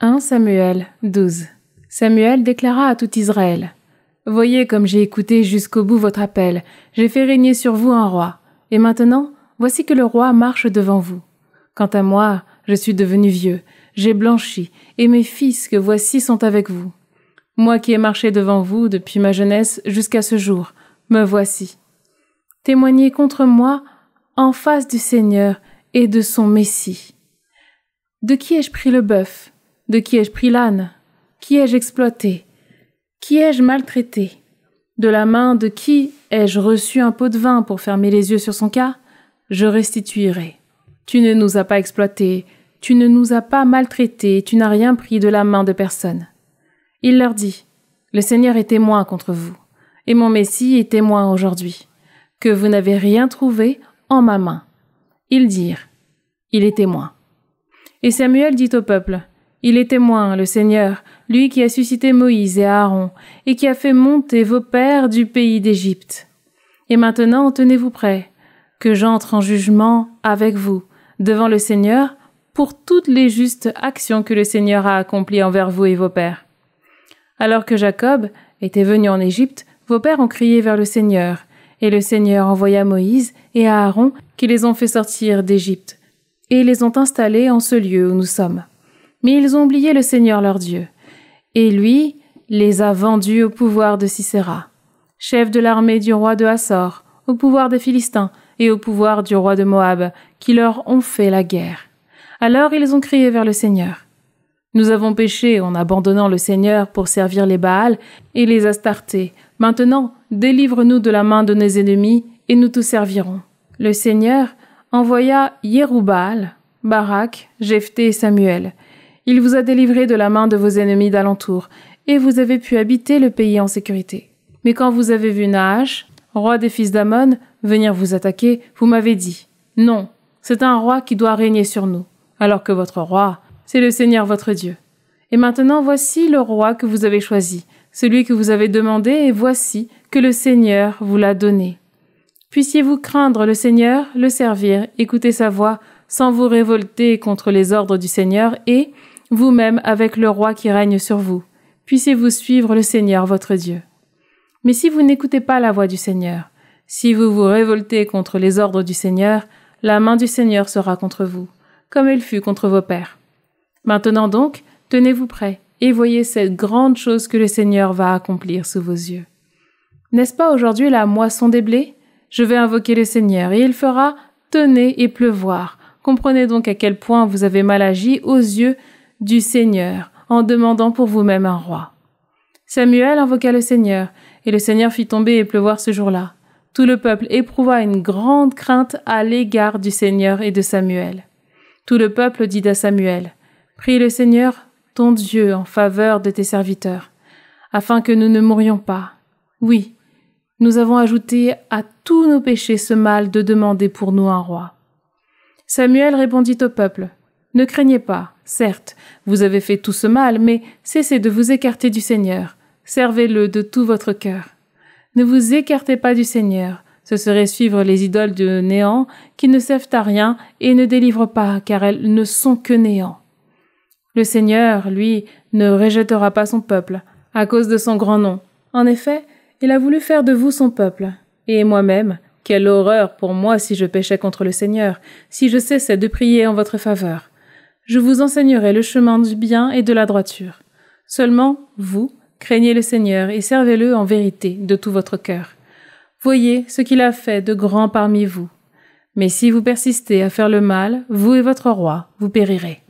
1 Samuel 12. Samuel déclara à tout Israël: Voyez comme j'ai écouté jusqu'au bout votre appel, j'ai fait régner sur vous un roi. Et maintenant, voici que le roi marche devant vous. Quant à moi, je suis devenu vieux, j'ai blanchi, et mes fils que voici sont avec vous. Moi qui ai marché devant vous depuis ma jeunesse jusqu'à ce jour, me voici. Témoignez contre moi en face du Seigneur et de son Messie. De qui ai-je pris le bœuf? De qui ai-je pris l'âne? Qui ai-je exploité? Qui ai-je maltraité? De la main de qui ai-je reçu un pot de vin pour fermer les yeux sur son cas? Je restituerai. Tu ne nous as pas exploités, tu ne nous as pas maltraités, tu n'as rien pris de la main de personne. Il leur dit: Le Seigneur est témoin contre vous, et mon Messie est témoin aujourd'hui, que vous n'avez rien trouvé en ma main. Ils dirent: Il est témoin. Et Samuel dit au peuple: Il est témoin, le Seigneur, lui qui a suscité Moïse et Aaron, et qui a fait monter vos pères du pays d'Égypte. Et maintenant, tenez-vous prêts, que j'entre en jugement avec vous, devant le Seigneur, pour toutes les justes actions que le Seigneur a accomplies envers vous et vos pères. Alors que Jacob était venu en Égypte, vos pères ont crié vers le Seigneur, et le Seigneur envoya Moïse et Aaron qui les ont fait sortir d'Égypte, et les ont installés en ce lieu où nous sommes. Mais ils ont oublié le Seigneur leur Dieu, et lui les a vendus au pouvoir de Sisera, chef de l'armée du roi de Hassor, au pouvoir des Philistins et au pouvoir du roi de Moab, qui leur ont fait la guerre. Alors ils ont crié vers le Seigneur: Nous avons péché en abandonnant le Seigneur pour servir les Baals et les Astartés. Maintenant, délivre-nous de la main de nos ennemis, et nous te servirons. Le Seigneur envoya Yérubbaal, Barak, Jephthé et Samuel. Il vous a délivré de la main de vos ennemis d'alentour, et vous avez pu habiter le pays en sécurité. Mais quand vous avez vu Nahash, roi des fils d'Ammon, venir vous attaquer, vous m'avez dit: Non, c'est un roi qui doit régner sur nous, alors que votre roi, c'est le Seigneur votre Dieu. Et maintenant voici le roi que vous avez choisi, celui que vous avez demandé, et voici que le Seigneur vous l'a donné. Puissiez-vous craindre le Seigneur, le servir, écouter sa voix, sans vous révolter contre les ordres du Seigneur, et, vous-même avec le roi qui règne sur vous, puissiez-vous suivre le Seigneur votre Dieu. Mais si vous n'écoutez pas la voix du Seigneur, si vous vous révoltez contre les ordres du Seigneur, la main du Seigneur sera contre vous, comme elle fut contre vos pères. Maintenant donc, tenez-vous prêts, et voyez cette grande chose que le Seigneur va accomplir sous vos yeux. N'est-ce pas aujourd'hui la moisson des blés? Je vais invoquer le Seigneur, et il fera tonner et pleuvoir. Comprenez donc à quel point vous avez mal agi aux yeux du Seigneur, en demandant pour vous-même un roi. Samuel invoqua le Seigneur, et le Seigneur fit tomber et pleuvoir ce jour-là. Tout le peuple éprouva une grande crainte à l'égard du Seigneur et de Samuel. Tout le peuple dit à Samuel: Prie le Seigneur, ton Dieu, en faveur de tes serviteurs, afin que nous ne mourions pas. Oui, nous avons ajouté à tous nos péchés ce mal de demander pour nous un roi. Samuel répondit au peuple: Ne craignez pas, certes, vous avez fait tout ce mal, mais cessez de vous écarter du Seigneur. Servez-le de tout votre cœur. Ne vous écartez pas du Seigneur. Ce serait suivre les idoles de néant qui ne servent à rien et ne délivrent pas, car elles ne sont que néant. Le Seigneur, lui, ne rejettera pas son peuple, à cause de son grand nom. En effet, il a voulu faire de vous son peuple. Et moi-même, quelle horreur pour moi si je péchais contre le Seigneur, si je cessais de prier en votre faveur. Je vous enseignerai le chemin du bien et de la droiture. Seulement, vous, craignez le Seigneur et servez-le en vérité de tout votre cœur. Voyez ce qu'il a fait de grand parmi vous. Mais si vous persistez à faire le mal, vous et votre roi, vous périrez.